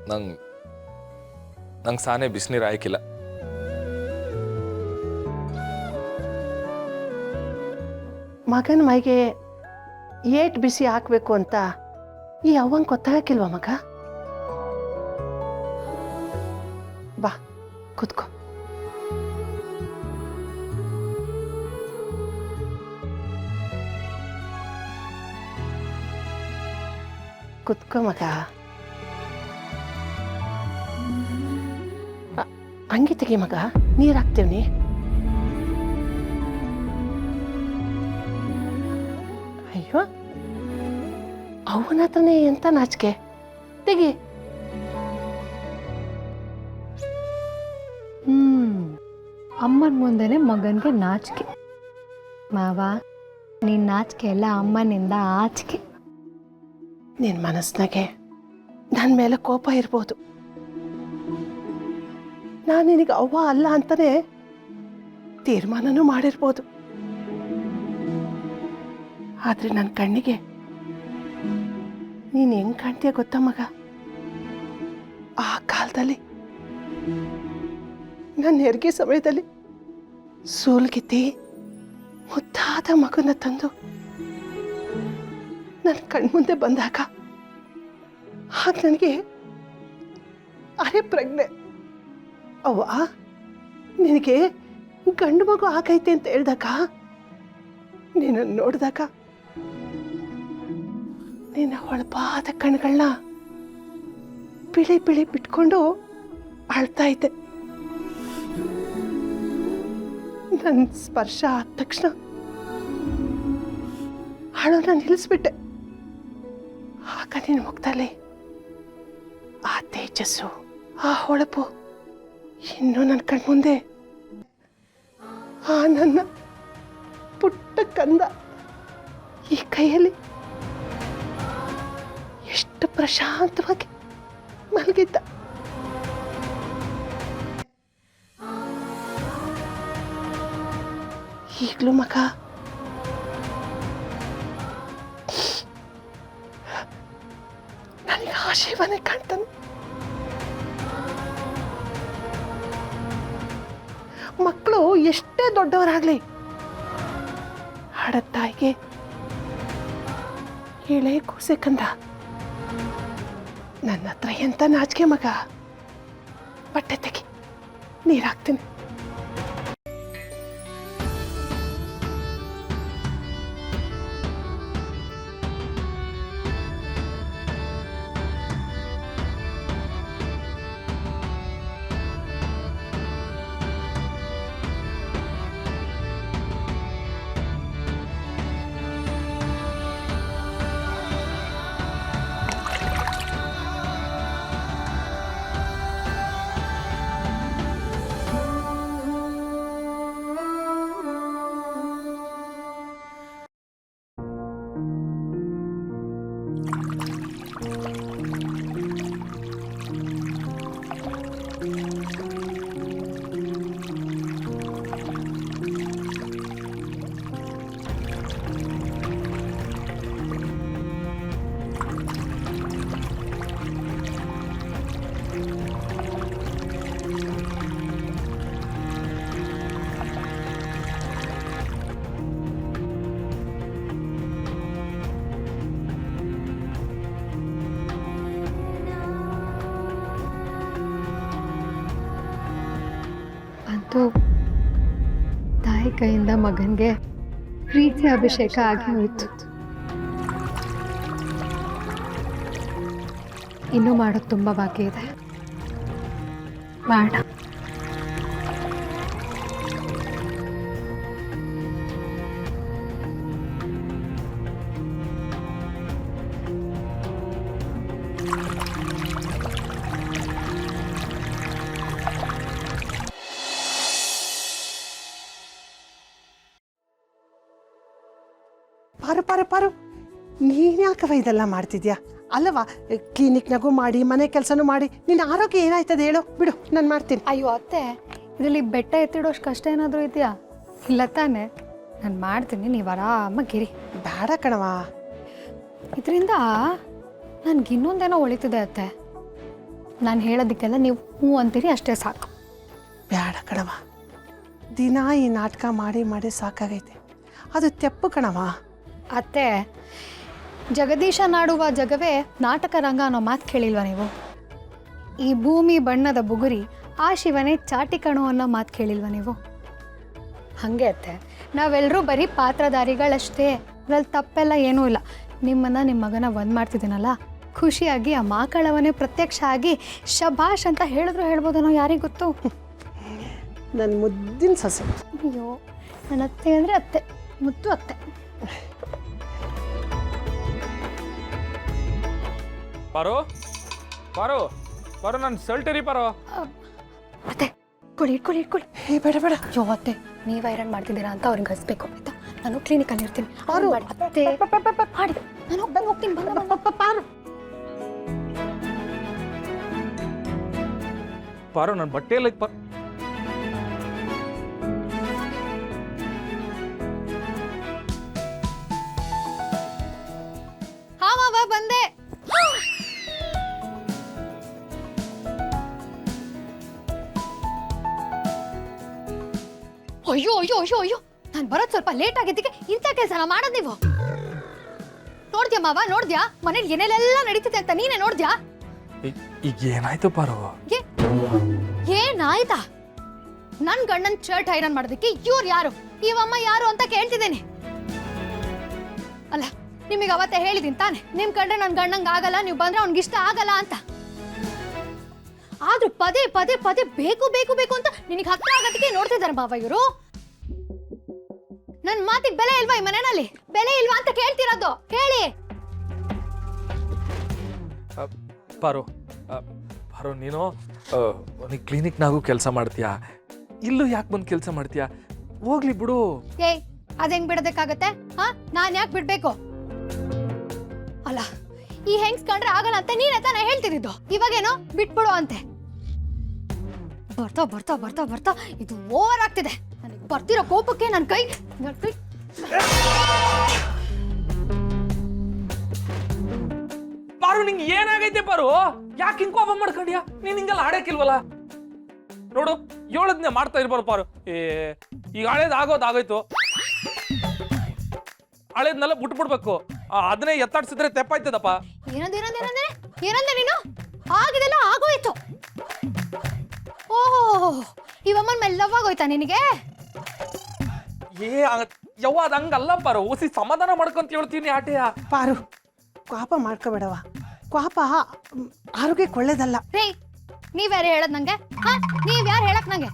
ನಂಗೆ ಸಾನೆ ಬಿಸಿನೀರು ಆಯ್ಕಿಲ್ಲ. ಮಗನ ಮೈಗೆ ಏಟ್ ಬಿಸಿ ಹಾಕಬೇಕು ಅಂತ ಈ ಅವ್ವಂಗೆ ಗೊತ್ತಾಗಿಲ್ವ ಮಗ? ಬಾ ಕೂತ್ಕೋ. ಕುತ್ಕೋ ಮಗ. ಹಂಗೆ ತೆಗಿ ಮಗ, ನೀರು ಹಾಕ್ತೇವ್ನಿ. ಅಯ್ಯೋ ಅವನ ಹತ್ರನೇ ಎಂತ ನಾಚಿಕೆ, ತೆಗಿ. ಅಮ್ಮನ ಮುಂದೆನೆ ಮಗನಿಗೆ ನಾಚಿಕೆ. ಮಾವ, ನಿನ್ನ ನಾಚಿಕೆ ಎಲ್ಲ ಅಮ್ಮನಿಂದ ಆಚಿಕೆ. ನಿನ್ನ ಮನಸ್ಸಿನಾಗೆ ನನ್ನ ಮೇಲೆ ಕೋಪ ಇರ್ಬೋದು. ನಾನು ನಿನಗೆ ಅವ್ವ ಅಲ್ಲ ಅಂತಾನೆ ತೀರ್ಮಾನನೂ ಮಾಡಿರ್ಬೋದು. ಆದ್ರೆ ನನ್ನ ಕಣ್ಣಿಗೆ ನೀನು ಹೆಂಗ್ ಕಾಣ್ತೀಯ ಗೊತ್ತಾ ಮಗ? ಆ ಕಾಲದಲ್ಲಿ ನನ್ನ ಹೆರಿಗೆ ಸಮಯದಲ್ಲಿ ಸೂಲ್ಗಿತ್ತಿ ಮುದ್ದಾದ ಮಗುನ ತಂದು ನನ್ನ ಕಣ್ಮುಂದೆ ಬಂದಾಗ ಆಗ ನನಗೆ ಅರೆ ಪ್ರಜ್ಞೆ. ಅವ್ವ ನಿನಗೆ ಗಂಡು ಮಗು ಆಗೈತೆ ಅಂತ ಹೇಳ್ದಾಗ, ನೀನನ್ನು ನೋಡಿದಾಗ ನಿನ್ನ ಹೊಳಪಾದ ಕಣ್ಗಳನ್ನ ಬಿಳಿ ಬಿಳಿ ಬಿಟ್ಕೊಂಡು ಅಳ್ತಾ ಇದ್ದೆ. ನನ್ನ ಸ್ಪರ್ಶ ಆದ ತಕ್ಷಣ ಅಳೋನ ನಿಲ್ಲಿಸ್ಬಿಟ್ಟೆ. ಆಗ ನಿನ್ನ ಮುಖದಲ್ಲಿ ಆ ತೇಜಸ್ಸು, ಆ ಹೊಳಪು ಇನ್ನೂ ನನ್ನ ಕಣ್ಮುಂದೆ. ಆ ನನ್ನ ಪುಟ್ಟ ಕಂದ ಈ ಕೈಯಲ್ಲಿ ಎಷ್ಟು ಪ್ರಶಾಂತವಾಗಿ ಮಲಗಿದ್ದ. ಈಗಲೂ ಮಗ ನನಗೆ ಆ ಶಿವನೇ ಕಾಣ್ತಾನೆ. ಮಕ್ಕಳು ಎಷ್ಟೇ ದೊಡ್ಡವರಾಗ್ಲಿ ಹಾಡದ ತಾಯಿಗೆ ಎಳೆ ಕೂಸೆ ಕಂದ. ನನ್ನ ಹತ್ರ ಎಂತ ನಾಚಿಕೆ ಮಗ. ಬಟ್ಟೆ ತೆಗಿ, ನೀರಾಕ್ತೀನಿ. ಅಂತೂ ತಾಯಿ ಕೈಯಿಂದ ಮಗನಿಗೆ ಪ್ರೀತಿ ಅಭಿಷೇಕ ಆಗಿ ಹೋಯಿತು. ಇನ್ನೂ ಮಾಡೋದು ತುಂಬ ಬಾಕಿ ಇದೆ. ಮಾಡ ಪಾರು ನೀನು ಯಾಕವ ಇದೆಲ್ಲ ಮಾಡ್ತಿದ್ಯಾ? ಅಲ್ಲವಾ ಕ್ಲಿನಿಕ್ನಾಗೂ ಮಾಡಿ ಮನೆ ಕೆಲಸನೂ ಮಾಡಿ ನಿನ್ನ ಆರೋಗ್ಯ ಏನಾಯ್ತದೆ ಹೇಳು. ಬಿಡು, ನಾನು ಮಾಡ್ತೀನಿ. ಅಯ್ಯೋ ಅತ್ತೆ, ಇದರಲ್ಲಿ ಬೆಟ್ಟ ಎತ್ತಿಡೋಷ್ಟು ಕಷ್ಟ ಏನಾದರೂ ಇದೆಯಾ? ಇಲ್ಲ ತಾನೆ, ನಾನು ಮಾಡ್ತೀನಿ, ನೀವು ಆರಾಮಾಗಿರಿ. ಬೇಡ ಕಣವ, ಇದರಿಂದ ನನಗೆ ಇನ್ನೊಂದೇನೋ ಒಳಿತಿದೆ ಅತ್ತೆ. ನಾನು ಹೇಳೋದಕ್ಕೆಲ್ಲ ನೀವು ಹ್ಞೂ ಅಂತೀರಿ ಅಷ್ಟೇ ಸಾಕು. ಬೇಡ ಕಣವ, ದಿನ ಈ ನಾಟಕ ಮಾಡಿ ಮಾಡಿ ಸಾಕಾಗೈತೆ. ಅದು ತೆಪ್ಪು ಕಣವ. ಅತ್ತೆ, ಜಗದೀಶ ನಾಡುವ ಜಗವೇ ನಾಟಕ ರಂಗ ಅನ್ನೋ ಮಾತು ಕೇಳಿಲ್ವ ನೀವು? ಈ ಭೂಮಿ ಬಣ್ಣದ ಬುಗುರಿ ಆ ಶಿವನೇ ಚಾಟಿ ಕಣೋ ಅನ್ನೋ ಮಾತು ಕೇಳಿಲ್ವ ನೀವು? ಹಾಗೆ ಅತ್ತೆ, ನಾವೆಲ್ಲರೂ ಬರೀ ಪಾತ್ರಧಾರಿಗಳಷ್ಟೇ. ಅದ್ರಲ್ಲಿ ತಪ್ಪೆಲ್ಲ ಏನೂ ಇಲ್ಲ. ನಿಮ್ಮನ್ನು ನಿಮ್ಮ ಮಗನ ಒಂದು ಮಾಡ್ತಿದ್ದೀನಲ್ಲ, ಖುಷಿಯಾಗಿ ಆ ಮಾಕಳವನೇ ಪ್ರತ್ಯಕ್ಷ ಆಗಿ ಶಭಾಷ್ ಅಂತ ಹೇಳಿದ್ರು ಹೇಳ್ಬೋದನೋ, ಯಾರಿಗೆ ಗೊತ್ತು. ನನ್ನ ಮುದ್ದಿನ ಸೊಸೆ. ಅಯ್ಯೋ, ನನ್ನ ಅತ್ತೆ ಅಂದರೆ ಅತ್ತೆ, ಮುದ್ದು ಅತ್ತೆ. ಪಾರು ಪಾರು ಪಾರು ನನ್ನ ಸಲ್ಟರಿ ಪಾರು. ಅತ್ತೆ ಇಟ್ಕೊಳ್ಳಿ. ಹೇ ಬೇಡ ಬೇಡ. ಅಯ್ಯೋ ಅತ್ತೆ, ನೀವು ಐರನ್ ಮಾಡ್ತಿದ್ದೀರಾ ಅಂತ ಅವ್ರಿಗೆ ಹಸ್ಬೇಕು ಆಯ್ತಾ? ನಾನು ಕ್ಲಿನಿಕಲ್ಲಿ ಇರ್ತೀನಿ. ಪಾರು, ಅತ್ತೆ ಮಾಡಿ, ನಾನು ಹೋಗ್ತೀನಿ. ಪಾರು, ಪಾರು ನನ್ನ ಬಟ್ಟೆಯಲ್ಲಿ ಹಾ ಮಾವ ಬಂದೆ. ಅಯ್ಯೋ ನಾನು ಬರೋದು ಸ್ವಲ್ಪ ಲೇಟ್ ಆಗಿದ್ದಕ್ಕೆ ಇಂಥ ಕೆಲಸನ ಮಾಡೋದು ನೀವು? ನೋಡ್ದ್ಯಾ ಮಾವ, ನೋಡ್ದ್ಯಾ ಮನೇಲಿ ಏನೆಲ್ಲ ನಡೀತಿದೆ ಅಂತ ನೀನೇ ನೋಡ್ದ್ಯಾ? ಈಗ ಏನಾಯ್ತು ಪಾರು? ಏನಾಯ್ತಾ? ನನ್ ಗಂಡನ್ ಶರ್ಟ್ ಐರನ್ ಮಾಡೋದಕ್ಕೆ ಇವ್ರು ಯಾರು, ಇವಮ್ಮ ಯಾರು ಅಂತ ಕೇಳ್ತಿದ್ದೇನೆ. ಅಲ್ಲ, ನಿಮಗೆ ಅವತ್ತೇ ಹೇಳಿದೀನಿ ತಾನೆ, ನಿಮ್ ಕಂಡ್ರೆ ನನ್ ಗಂಡಂಗ್ ಆಗಲ್ಲ, ನೀವು ಬಂದ್ರೆ ಅವ್ನಿಗೆ ಇಷ್ಟ ಆಗಲ್ಲ ಅಂತ. ಆದ್ರೂ ಪದೇ ಪದೇ ಪದೇ ಬೇಕು ಬೇಕು ಬೇಕು ಅಂತ ನಿನಗೆ ಹತ್ರ ಆಗೋದಕ್ಕೆ ನೋಡ್ತಿದ್ದಾರೆ ಬಾಬಾ ಇವರು. ನನ್ ಮಾತಿಗೆ ಬೆಲೆ ಇಲ್ವಾ ಈ ಮನೆಯಲ್ಲಿ? ಬೆಲೆ ಇಲ್ವಾ ಅಂತ ಕೇಳ್ತಿರೋದು, ಕೇಳಿ. ಪಾರು ಪಾರು, ನೀನು ಕ್ಲಿನಿಕ್ನಾಗೂ ಕೆಲಸ ಮಾಡ್ತೀಯಾ, ಇಲ್ಲೂ ಯಾಕೆ ಬಂದು ಕೆಲಸ ಮಾಡ್ತೀಯಾ? ಹೋಗ್ಲಿ ಬಿಡು. ಏಯ್, ಅದೇಂಗ್ ಬಿಡೋದಕ್ಕಾಗತ್ತೆ? ಹಾ, ನಾನ್ ಯಾಕೆ ಬಿಡ್ಬೇಕು? ಅಲ್ಲ, ಈ ಹೆಂಗ್ಸ್ ಕಂಡ್ರೆ ಆಗಲ್ಲ ಅಂತ ನೀನೇ ತಾನೇ ಹೇಳ್ತಿದ್ದು, ಇವಾಗೇನೋ ಬಿಟ್ಬಿಡು ಅಂತೆ. ಬರ್ತಾ ಬರ್ತಾ ಬರ್ತಾ ಬರ್ತಾ ಇದು ಓವರ್ ಆಗ್ತಿದೆ. ನನಗೆ ಬರ್ತಿರೋ ಕೋಪಕ್ಕೆ ನನ್ನ ಕೈ ಪಾರು, ನಿಂಗೆ ಏನಾಗೈತೆ ಪಾರು? ಯಾಕೆ ಹಿಂಗ್ ಕೋಪ ಮಾಡ್ಕೊಂಡ್ಯಾ? ನೀನ್ ಹಿಂಗೆಲ್ಲ ಆಡಕ್ಕಿಲ್ವಲ್ಲ. ನೋಡು, ಹೇಳದ್ನೆ ಮಾಡ್ತಾ ಇರ್ಬಾರು ಪಾರು. ಈಗ ಹಳೇದ್ ಆಗೋಯ್ತು, ಹಳೇದ್ನೆಲ್ಲ ಬಿಟ್ಬಿಡ್ಬೇಕು. ಅದನ್ನೇ ಎತ್ತಾಡ್ಸಿದ್ರೆ ತೆಪ್ಪಾಯ್ತದಪ್ಪ. ಏನಂದೆ ನೀನು? ಆಗಿದೆಲ್ಲ ಆಗೋಯ್ತು. ಓಹೋ, ಇವಮ್ಮನ್ ಮೇಲೆ ಲವ್ ಆಗೋಯ್ತಾ ನಿನಗೆ? ಯವ್ವ, ಅದ್ ಹಂಗಲ್ಲ ಪಾರು, ಓಸಿ ಸಮಾಧಾನ ಮಾಡ್ಕೊಂತ ಹೇಳ್ತೀನಿ ಆಟೆಯ. ಪಾರು, ಕೋಪ ಮಾಡ್ಕೋಬೇಡವ. ಕೋಪ ಆರೋಗ್ಯಕ್ಕೆ ಒಳ್ಳೇದಲ್ಲ. ರೇ, ನೀವ್ಯಾರು ಹೇಳದ್ ನಂಗೆ? ನೀವ್ಯಾರು ಹೇಳಕ್ ನಂಗೆ?